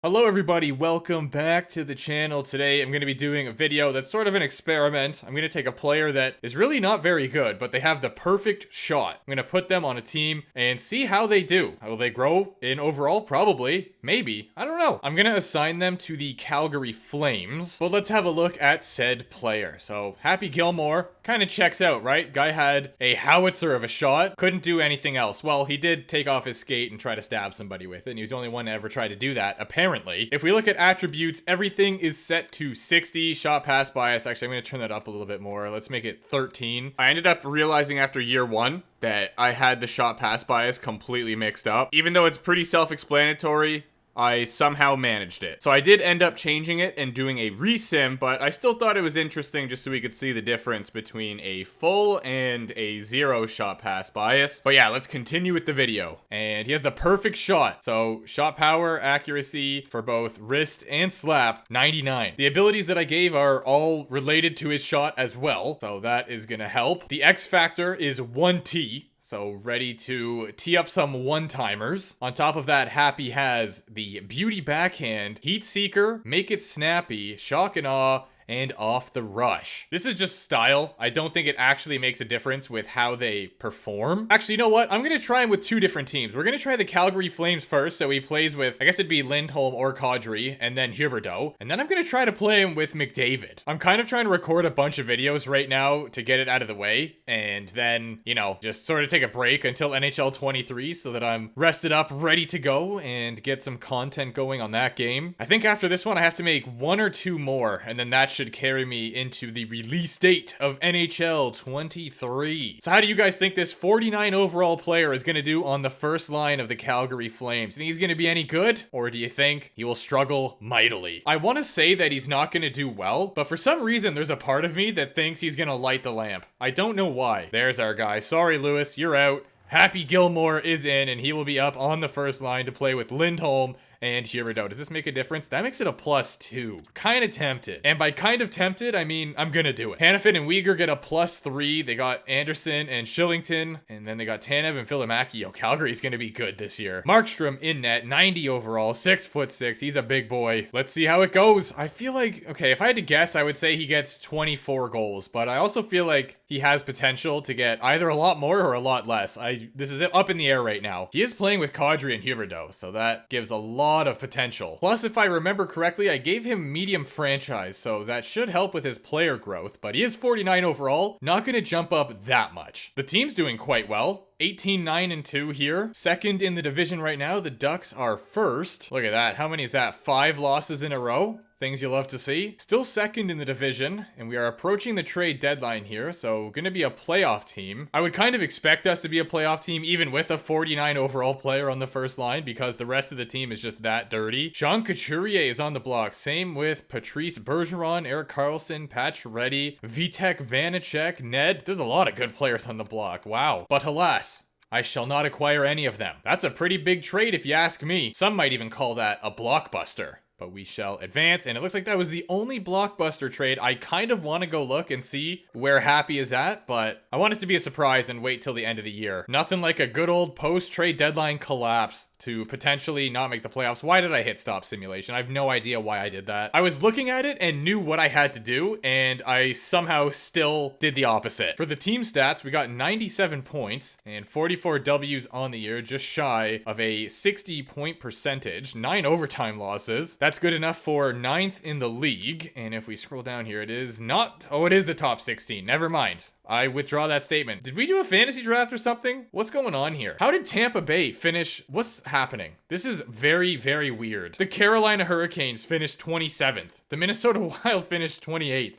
Hello everybody, welcome back to the channel. Today I'm going to be doing a video that's sort of an experiment. I'm going to take a player that is really not very good, but they have the perfect shot. I'm going to put them on a team and see how they do. Will they grow in overall? Probably. Maybe. I don't know. I'm going to assign them to the Calgary Flames. But let's have a look at said player. So, Happy Gilmore kind of checks out, right? Guy had a howitzer of a shot. Couldn't do anything else. Well, he did take off his skate and try to stab somebody with it. And he was the only one to ever try to do that, apparently. If we look at attributes, everything is set to 60. Shot pass bias. Actually, I'm going to turn that up a little bit more. Let's make it 13. I ended up realizing after year one that I had the shot pass bias completely mixed up. Even though it's pretty self-explanatory, I somehow managed it. So I did end up changing it and doing a resim, but I still thought it was interesting just so we could see the difference between a full and a zero shot pass bias. But yeah, let's continue with the video. And he has the perfect shot. So shot power, accuracy for both wrist and slap, 99. The abilities that I gave are all related to his shot as well. So that is gonna help. The X factor is 1T. So ready to tee up some one-timers. On top of that, Happy has the beauty backhand, heat seeker, make it snappy, shock and awe, and off the rush. This is just style. I don't think it actually makes a difference with how they perform. Actually, you know what? I'm gonna try him with two different teams. We're gonna try the Calgary Flames first, so he plays with, I guess it'd be Lindholm or Kadri, and then Huberdeau. And then I'm gonna try to play him with McDavid. I'm kind of trying to record a bunch of videos right now to get it out of the way, and then, you know, just sort of take a break until NHL 23 so that I'm rested up, ready to go, and get some content going on that game. I think after this one, I have to make one or two more, and then that should carry me into the release date of NHL 23. So how do you guys think this 49 overall player is going to do on the first line of the Calgary Flames? Think he's going to be any good? Or do you think he will struggle mightily? I want to say that he's not going to do well, but for some reason there's a part of me that thinks he's going to light the lamp. I don't know why. There's our guy. Sorry, Lewis, you're out. Happy Gilmore is in, and he will be up on the first line to play with Lindholm and Huberdeau. Does this make a difference? That makes it a +2. Kind of tempted. And by kind of tempted, I mean, I'm gonna do it. Hanifin and Uyghur get a +3. They got Anderson and Shillington, and then they got Tanev and Philimaki. Yo, Calgary's gonna be good this year. Markstrom in net, 90 overall, 6'6". He's a big boy. Let's see how it goes. I feel like, okay, if I had to guess, I would say he gets 24 goals, but I also feel like he has potential to get either a lot more or a lot less. This is up in the air right now. He is playing with Kadri and Huberdeau, so that gives a lot of potential. Plus, if I remember correctly, I gave him medium franchise, so that should help with his player growth, but he is 49 overall, not gonna jump up that much. The team's doing quite well. 18-9-2 here. Second in the division right now. The Ducks are first. Look at that. How many is that? 5 losses in a row? Things you love to see. Still second in the division, and we are approaching the trade deadline here, so gonna be a playoff team. I would kind of expect us to be a playoff team even with a 49 overall player on the first line because the rest of the team is just that dirty. Sean Couturier is on the block. Same with Patrice Bergeron, Erik Karlsson, Pat Reddy, Vitek Vanacek, Ned. There's a lot of good players on the block. Wow. But alas, I shall not acquire any of them. That's a pretty big trade if you ask me. Some might even call that a blockbuster. But we shall advance, and it looks like that was the only blockbuster trade. I kind of want to go look and see where Happy is at, but I want it to be a surprise and wait till the end of the year. Nothing like a good old post-trade deadline collapse to potentially not make the playoffs. Why did I hit stop simulation? I have no idea why I did that. I was looking at it and knew what I had to do, and I somehow still did the opposite. For the team stats, we got 97 points and 44 W's on the year, just shy of a 60-point percentage, 9 overtime losses. That's good enough for 9th in the league, and if we scroll down here, it is not... Oh, it is the top 16. Never mind. I withdraw that statement. Did we do a fantasy draft or something? What's going on here? How did Tampa Bay finish? What's happening? This is very, very weird. The Carolina Hurricanes finished 27th. The Minnesota Wild finished 28th.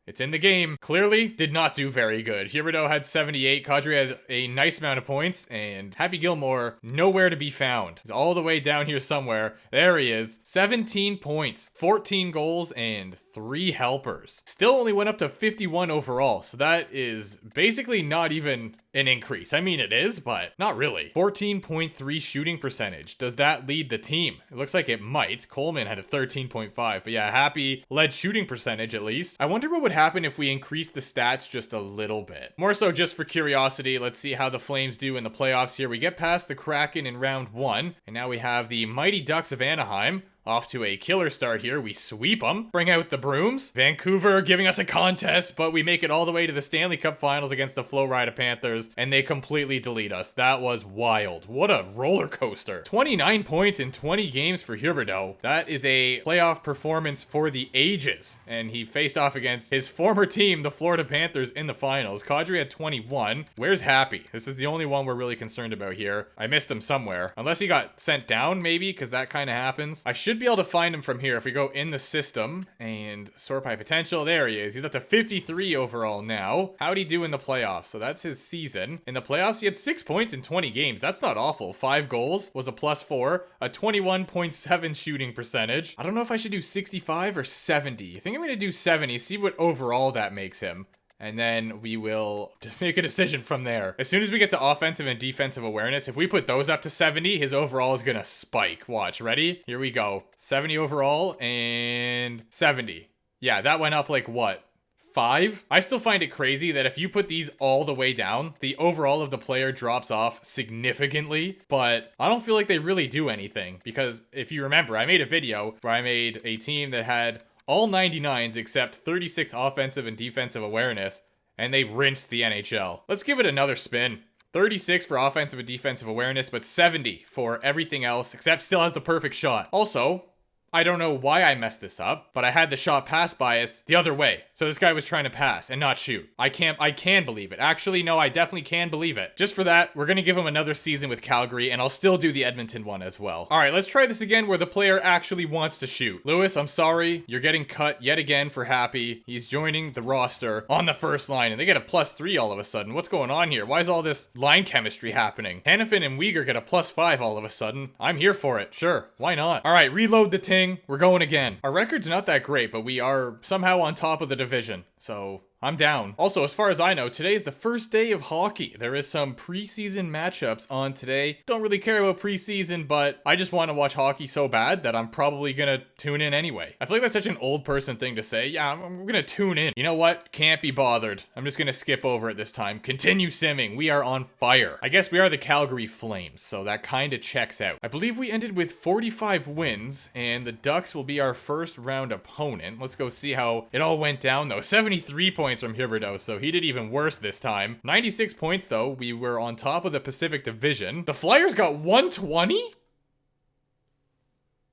It's in the game. Clearly did not do very good. Huberdeau had 78. Kadri had a nice amount of points. And Happy Gilmore, nowhere to be found. He's all the way down here somewhere. There he is. 17 points, 14 goals, and 3 helpers. Still only went up to 51 overall. So that is basically not even an increase. I mean, it is, but not really. 14.3 shooting percentage. Does that lead the team? It looks like it might. Coleman had a 13.5. But yeah, Happy led shooting percentage at least. I wonder what would happen if we increase the stats just a little bit. More so just for curiosity, let's see how the Flames do in the playoffs here. We get past the Kraken in round 1, and now we have the Mighty Ducks of Anaheim. Off to a killer start here. We sweep them, bring out the brooms. Vancouver giving us a contest, but we make it all the way to the Stanley Cup Finals against the Florida Panthers, and they completely delete us. That was wild. What a roller coaster. 29 points in 20 games for Huberdeau. That is a playoff performance for the ages, and he faced off against his former team, the Florida Panthers, in the finals. Kadri had 21. Where's Happy? This is the only one we're really concerned about here. I missed him somewhere. Unless he got sent down, maybe, because that kind of happens. I should be able to find him from here if we go in the system and sort by potential. There he is. He's up to 53 overall now. How'd he do in the playoffs? So that's his season. In the playoffs, he had 6 points in 20 games. That's not awful. 5 goals, was a +4, a 21.7 shooting percentage. I don't know if I should do 65 or 70. I think I'm going to do 70, see what overall that makes him. And then we will just make a decision from there. As soon as we get to offensive and defensive awareness, if we put those up to 70, his overall is gonna spike. Watch, ready? Here we go. 70 overall and 70. Yeah, that went up like what? 5? I still find it crazy that if you put these all the way down, the overall of the player drops off significantly, but I don't feel like they really do anything, because if you remember, I made a video where I made a team that had all 99s except 36 offensive and defensive awareness, and they rinsed the NHL. Let's give it another spin. 36 for offensive and defensive awareness, but 70 for everything else, except still has the perfect shot. Also, I don't know why I messed this up, but I had the shot pass bias the other way. So this guy was trying to pass and not shoot. I can believe it. Actually, no, I definitely can believe it. Just for that, we're going to give him another season with Calgary, and I'll still do the Edmonton one as well. All right, let's try this again where the player actually wants to shoot. Lewis, I'm sorry. You're getting cut yet again for Happy. He's joining the roster on the first line, and they get a +3 all of a sudden. What's going on here? Why is all this line chemistry happening? Hannafin and Uyghur get a +5 all of a sudden. I'm here for it. Sure, why not? All right, reload the ting. We're going again. Our record's not that great, but we are somehow on top of the division, so I'm down. Also, as far as I know, today is the first day of hockey. There is some preseason matchups on today. Don't really care about preseason, but I just want to watch hockey so bad that I'm probably gonna tune in anyway. I feel like that's such an old person thing to say. Yeah, I'm gonna tune in. You know what? Can't be bothered. I'm just gonna skip over it this time. Continue simming. We are on fire. I guess we are the Calgary Flames, so that kind of checks out. I believe we ended with 45 wins, and the Ducks will be our first round opponent. Let's go see how it all went down, though. 73 points from Huberdeau, so he did even worse this time. 96 points, though. We were on top of the Pacific Division. The Flyers got 120?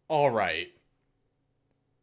All right.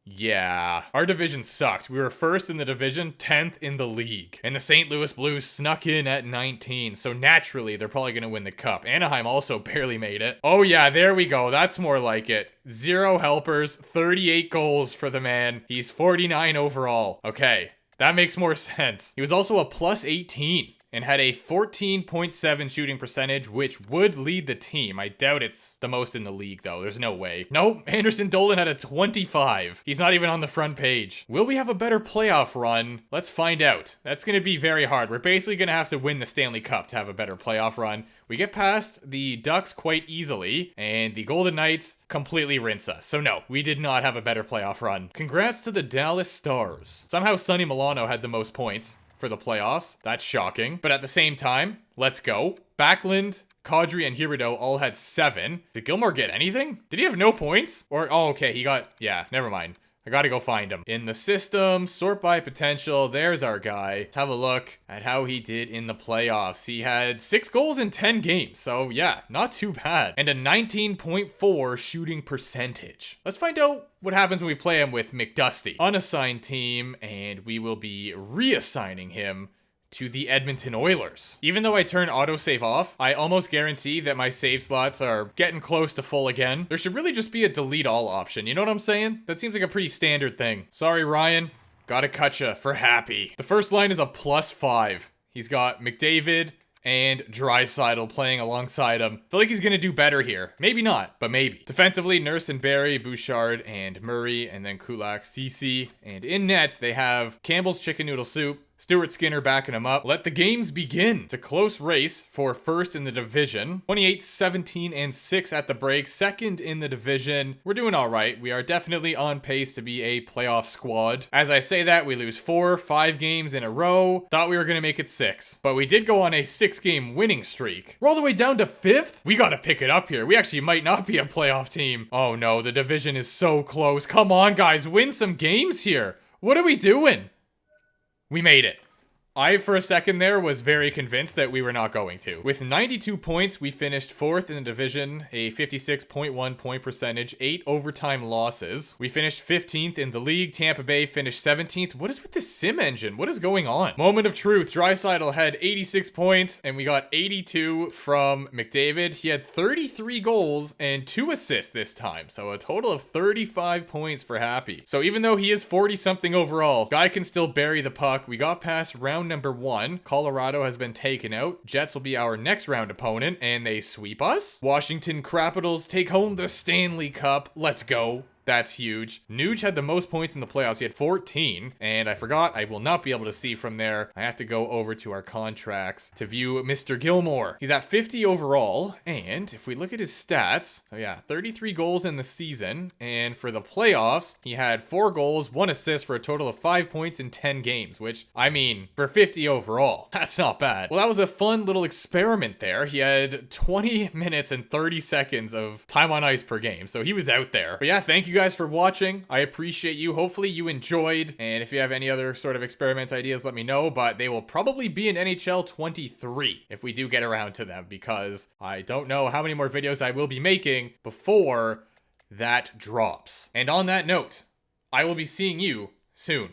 Yeah, our division sucked. We were first in the division, 10th in the league. And the St. Louis Blues snuck in at 19, so naturally they're probably going to win the cup. Anaheim also barely made it. Oh yeah, there we go. That's more like it. 0 helpers, 38 goals for the man. He's 49 overall. Okay, that makes more sense. He was also a +18. And had a 14.7 shooting percentage, which would lead the team. I doubt it's the most in the league, though. There's no way. Nope, Anderson Dolan had a 25. He's not even on the front page. Will we have a better playoff run? Let's find out. That's going to be very hard. We're basically going to have to win the Stanley Cup to have a better playoff run. We get past the Ducks quite easily, and the Golden Knights completely rinse us. So no, we did not have a better playoff run. Congrats to the Dallas Stars. Somehow Sonny Milano had the most points for the playoffs. That's shocking. But at the same time, let's go. Backlund, Kadri, and Huberdeau all had 7. Did Gilmore get anything? Did he have no points? Or, oh, okay, he got, yeah, never mind. I gotta go find him. In the system, sort by potential, there's our guy. Let's have a look at how he did in the playoffs. He had 6 goals in 10 games, so yeah, not too bad. And a 19.4 shooting percentage. Let's find out what happens when we play him with McDusty. Unassigned team, and we will be reassigning him to the Edmonton Oilers. Even though I turn autosave off, I almost guarantee that my save slots are getting close to full again. There should really just be a delete all option, you know what I'm saying? That seems like a pretty standard thing. Sorry, Ryan. Gotta cut ya for Happy. The first line is a +5. He's got McDavid and Draisaitl playing alongside him. Feel like he's gonna do better here. Maybe not, but maybe. Defensively, Nurse and Barry, Bouchard, and Murray, and then Kulak, Ceci. And in net, they have Campbell's Chicken Noodle Soup, Stuart Skinner backing him up. Let the games begin. It's a close race for first in the division. 28-17-6 at the break. Second in the division. We're doing all right. We are definitely on pace to be a playoff squad. As I say that, we lose 4-5 games in a row. Thought we were going to make it 6. But we did go on a 6-game winning streak. We're all the way down to 5th? We got to pick it up here. We actually might not be a playoff team. Oh no, the division is so close. Come on, guys. Win some games here. What are we doing? We made it. I, for a second there, was very convinced that we were not going to. With 92 points, we finished 4th in the division, a 56.1 point percentage, 8 overtime losses. We finished 15th in the league. Tampa Bay finished 17th. What is with this sim engine? What is going on? Moment of truth. Draisaitl had 86 points, and we got 82 from McDavid. He had 33 goals and 2 assists this time, so a total of 35 points for Happy. So even though he is 40-something overall, guy can still bury the puck. We got past round number 1. Colorado has been taken out. Jets will be our next round opponent, and they sweep us. Washington Capitals take home the Stanley Cup. Let's go. That's huge. Nuge had the most points in the playoffs. He had 14. And I forgot, I will not be able to see from there. I have to go over to our contracts to view Mr. Gilmore. He's at 50 overall. And if we look at his stats, so yeah, 33 goals in the season. And for the playoffs, he had 4 goals, 1 assist for a total of 5 points in 10 games, which, I mean, for 50 overall, that's not bad. Well, that was a fun little experiment there. He had 20 minutes and 30 seconds of time on ice per game. So he was out there. But yeah, thank you guys for watching. I appreciate you. Hopefully you enjoyed. And if you have any other sort of experiment ideas, let me know. But they will probably be in NHL 23 if we do get around to them, because I don't know how many more videos I will be making before that drops. And on that note, I will be seeing you soon.